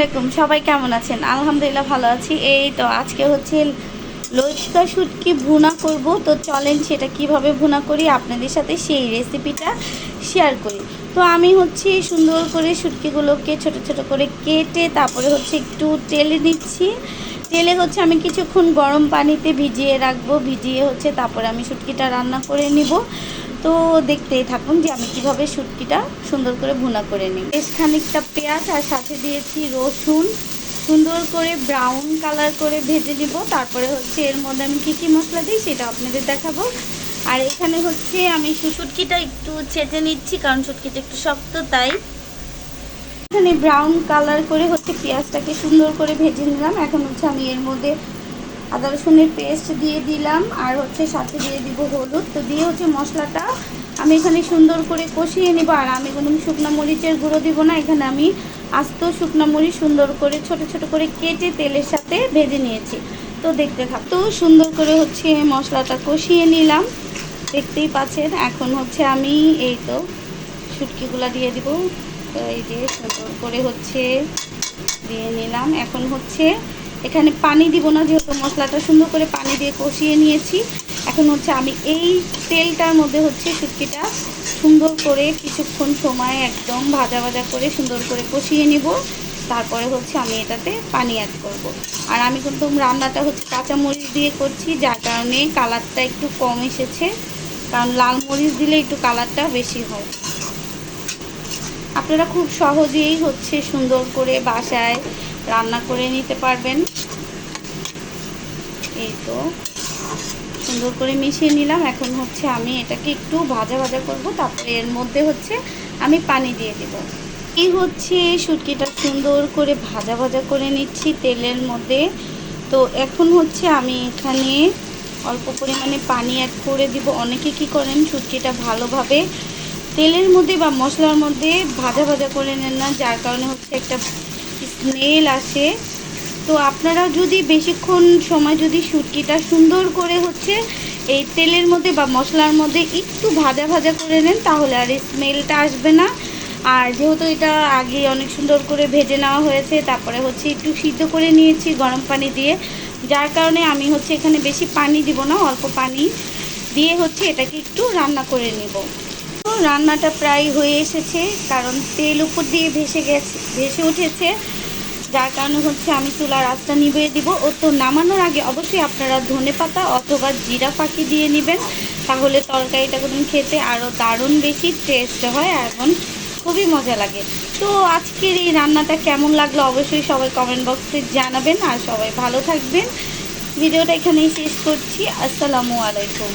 আলাইকুম, সবাই কেমন আছেন? আলহামদুলিল্লাহ ভালো আছি। এই তো আজকে হচ্ছে লইট্টা শুটকি ভুনা করব। তো চলেন সেটা কিভাবে ভুনা করি আপনাদের সাথে সেই রেসিপিটা শেয়ার করি। তো আমি হচ্ছে সুন্দর করে শুটকিগুলোকে ছোট ছোট করে কেটে তারপরে হচ্ছে একটু তেলে দিচ্ছি। তেলে হচ্ছে আমি কিছুক্ষণ গরম পানিতে ভিজিয়ে রাখবো। ভিজিয়ে হচ্ছে তারপরে আমি শুটকিটা রান্না করে নিব। তো দেখতেই থাকুন যে আমি কিভাবে শুটকিটা সুন্দর করে ভুনা করে নিই। বেশ খানিকটা পেঁয়াজ আর সাথে দিয়েছি রসুন, সুন্দর করে ব্রাউন কালার করে ভেজে নিব। তারপরে হচ্ছে এর মধ্যে আমি কী কী মশলা দিই সেটা আপনাদের দেখাবো। আর এখানে হচ্ছে আমি শুটকিটা একটু ছেঁচে নিচ্ছি, কারণ শুটকিটা একটু শক্ত, তাই এখানে ব্রাউন কালার করে হচ্ছে পেঁয়াজটাকে সুন্দর করে ভেজে নিলাম। এখন হচ্ছে আমি এর মধ্যে আদা রসুনের পেস্ট দিয়ে দিলাম, আর হচ্ছে সাথে দিয়ে দিব হলুদ। তো দিয়ে হচ্ছে মশলাটা আমি এখানে সুন্দর করে কষিয়ে নেব। আর আমি কোনো শুকনো মরিচের গুঁড়ো দিব না, এখানে আমি আস্ত শুকনো মরিচ সুন্দর করে ছোট ছোট করে কেটে তেলের সাথে ভেজে নিয়েছি। তো দেখতে থাক। তো সুন্দর করে হচ্ছে মশলাটা কষিয়ে নিলাম, দেখতেই পাচ্ছেন। এখন হচ্ছে আমি এই তো শুটকিগুলো দিয়ে দিব। তো এই যে সুন্দর করে হচ্ছে দিয়ে নিলাম। এখন হচ্ছে এখানে পানি দিব না, যেহেতু মশলাটা সুন্দর করে পানি দিয়ে কষিয়ে নিয়েছি। এখন হচ্ছে আমি এই তেলটার মধ্যে হচ্ছে শুটকিটা সুন্দর করে কিছুক্ষণ সময় একদম ভাজা ভাজা করে সুন্দর করে কষিয়ে নিব। তারপরে হচ্ছে আমি এটাতে পানি অ্যাড করব। আর আমি কিন্তু রান্নাটা হচ্ছে কাঁচামরিচ দিয়ে করছি, যার কারণে কালারটা একটু কম এসেছে, কারণ লাল মরিচ দিলে একটু কালারটা বেশি হয়। আপনারা খুব সহজেই হচ্ছে সুন্দর করে বাসায় রান্না করে নিতে পারবেন। এই তো সুন্দর করে মিশিয়ে নিলাম। এখন হচ্ছে আমি এটাকে একটু ভাজা ভাজা করব, তারপরে এর মধ্যে হচ্ছে আমি পানি দিয়ে দেব। এই হচ্ছে শুটকিটা সুন্দর করে ভাজা ভাজা করে নিচ্ছি তেলের মধ্যে। তো এখন হচ্ছে আমি এখানে অল্প পরিমাণে পানি অ্যাড করে দিব। অনেকে কি করেন, শুটকিটা ভালোভাবে তেলের মধ্যে বা মশলার মধ্যে ভাজা ভাজা করে নেন না, যার কারণে হচ্ছে একটা স্মেল আসে। তো আপনারা যদি বেশিক্ষণ সময় যদি শুটকিটা সুন্দর করে হচ্ছে এই তেলের মধ্যে বা মশলার মধ্যে একটু ভাজা ভাজা করে নেন, তাহলে আর স্মেলটা আসবে না। আর যেহেতু এটা আগে অনেক সুন্দর করে ভেজে নেওয়া হয়েছে, তারপরে হচ্ছে একটু সিদ্ধ করে নিয়েছি গরম পানি দিয়ে, যার কারণে আমি হচ্ছে এখানে বেশি পানি দিব না, অল্প পানি দিয়ে হচ্ছে এটাকে একটু রান্না করে নেব। তো রান্নাটা প্রায় হয়ে এসেছে, কারণ তেল উপর দিয়ে ভেসে উঠেছে, যার কারণে হচ্ছে আমি চুলার আঁচটা নিভিয়ে দিব। ও তো নামানোর আগে অবশ্যই আপনারা ধনেপাতা অথবা জিরা ফাঁকি দিয়ে নেবেন, তাহলে তরকারিটা কিন্তু খেতে আরও দারুণ বেশি টেস্ট হয় এবং খুবই মজা লাগে। তো আজকের এই রান্নাটা কেমন লাগলো অবশ্যই সবাই কমেন্ট বক্সে জানাবেন। আর সবাই ভালো থাকবেন। ভিডিওটা এখানেই শেষ করছি। আসসালামু আলাইকুম।